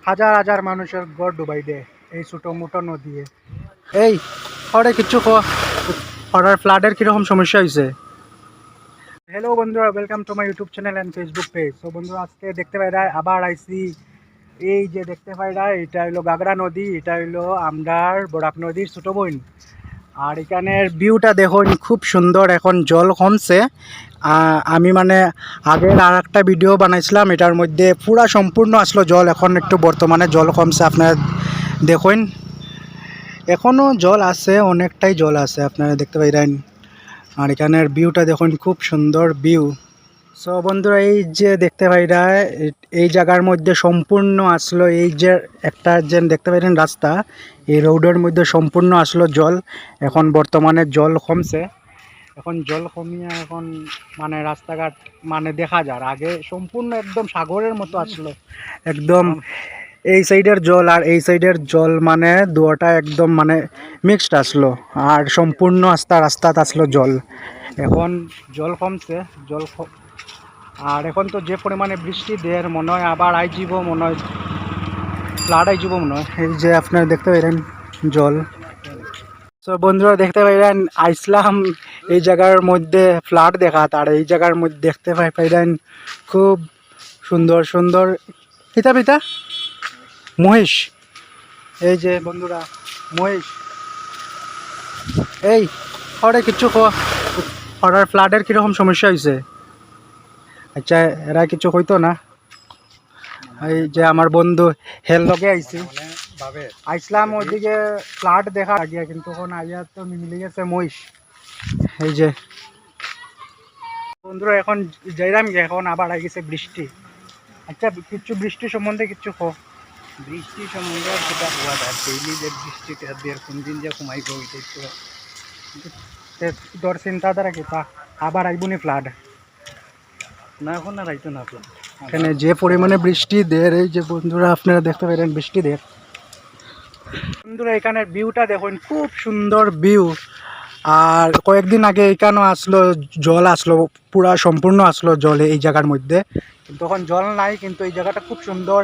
হাজার হাজার মানুষের ঘর ডুবাই দেয় এই ছোটো মোটো নদী। এই হরে কিচ্ছু হরার ফ্লাডের কীরকম সমস্যা হয়েছে। হ্যালো বন্ধুরা, welcome to my YouTube channel and Facebook page. তো বন্ধুরা, আজকে দেখতে পাই আবার আইসি। এই যে দেখতে পাই এটা হইলো গাগরা নদী, এটা হইলো আমরার বরাক নদীর ছোটো বোন। আর এখানের ভিউটা দেখুন, খুব সুন্দর। এখন জল কমছে। আমি মানে আগের আর একটা ভিডিও বানাইছিলাম, এটার মধ্যে পুরা সম্পূর্ণ আসলো জল। এখন একটু বর্তমানে জল কমছে, আপনারা দেখুন। এখনও জল আছে, অনেকটাই জল আছে, আপনারা দেখতে পাইলেন। আর এখানের ভিউটা দেখুন, খুব সুন্দর ভিউ। সো বন্ধুরা, এই যে দেখতে পাইরা এই জায়গার মধ্যে সম্পূর্ণ আসলো, এই যে একটা যে দেখতে পাইলেন রাস্তা, এই রোডের মধ্যে সম্পূর্ণ আসলো জল। এখন বর্তমানে জল কমছে। এখন জল কমিয়ে এখন মানে রাস্তাঘাট মানে দেখা যায়। আগে সম্পূর্ণ একদম সাগরের মতো আসলো, একদম এই সাইডের জল আর এই সাইডের জল মানে দুটা একদম মানে মিক্সড আসলো। আর সম্পূর্ণ রাস্তাত আসলো জল। এখন জল কমছে, আর এখন তো যে পরিমাণে বৃষ্টি দেয়, মনে হয় আবার আইজিব, মনে হয় ফ্লাড আইজিব মনে হয়। এই যে আপনারা দেখতে পাইলেন জল। তো বন্ধুরা দেখতে পাইলেন, আইসলাম এই জায়গার মধ্যে ফ্লাড দেখাত, আর এই জায়গার মধ্যে দেখতে পাইলেন খুব সুন্দর সুন্দর পিতা পিতা মহিষ। এই যে বন্ধুরা মহিষ। এই হরে কিচ্ছু হরার ফ্লাডের কীরকম সমস্যা হয়েছে। আচ্ছা, এরা কিছু হইতো না। এই যে আমার বন্ধু হেল লগে আইছি, আইসলাম ওইদিকে ফ্লাড দেখা গিয়া, কিন্তু এখন আইয়া তো মিলে গেছে মহিষ। এই যে বন্ধুরা, এখন যাইলাম গিয়ে, এখন আবার আই গেছে বৃষ্টি। আচ্ছা, কিছু বৃষ্টি সম্বন্ধে কিছু বৃষ্টি সম্বন্ধে যেটা হওয়া যায় ডেইলি, যে বৃষ্টিটা দিয়ে কোন দিন যে কমাইব ওইটাই তো তোর চিন্তাধারা কি, তা আবার আইবনি ফ্লাড? না, এখন আর আইতো না আপনার এখানে যে পরিমাণে বৃষ্টি দেয়, এই যে বন্ধুরা আপনারা দেখতে পারেন বৃষ্টি দেয়। বন্ধুরা, এখানের ভিউটা দেখুন, খুব সুন্দর ভিউ। আর কয়েকদিন আগে এখানেও আসলো জল, আসলো পুরা সম্পূর্ণ আসলো জল এই জায়গার মধ্যে। কিন্তু এখন জল নাই, কিন্তু এই জায়গাটা খুব সুন্দর।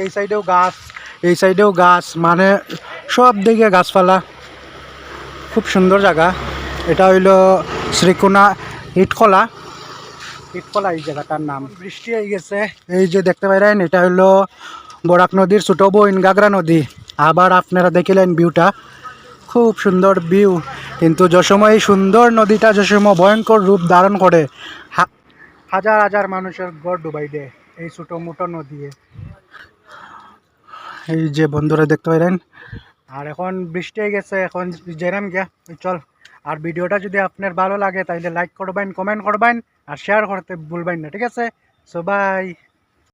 এই সাইডেও গাছ, এই সাইডেও গাছ, মানে সব দিকে গাছপালা, খুব সুন্দর জায়গা। এটা হইলো শ্রীকোনা ইটখোলা এই জায়গাটার নাম। বৃষ্টি হয়ে গেছে, এই যে দেখতে পাইলেন, এটা হইলো বরাক নদীর ছোটো বোন গাগরা নদী। আবার আপনারা দেখিলেন ভিউটা, খুব সুন্দর ভিউ। কিন্তু যে সময় এই সুন্দর নদীটা যে সময় ভয়ঙ্কর রূপ ধারণ করে, হাজার হাজার মানুষের ঘর ডুবাই দেয় এই ছোটো মোটো নদী। এই যে বন্ধুরা দেখতে পাইলেন। আর এখন বৃষ্টি হয়ে গেছে, এখন জেরাম গিয়া চল। আর ভিডিওটা যদি আপনার ভালো লাগে তাহলে লাইক করবেন, কমেন্ট করবেন আর শেয়ার করতে ভুলবেন না, ঠিক আছে? So by.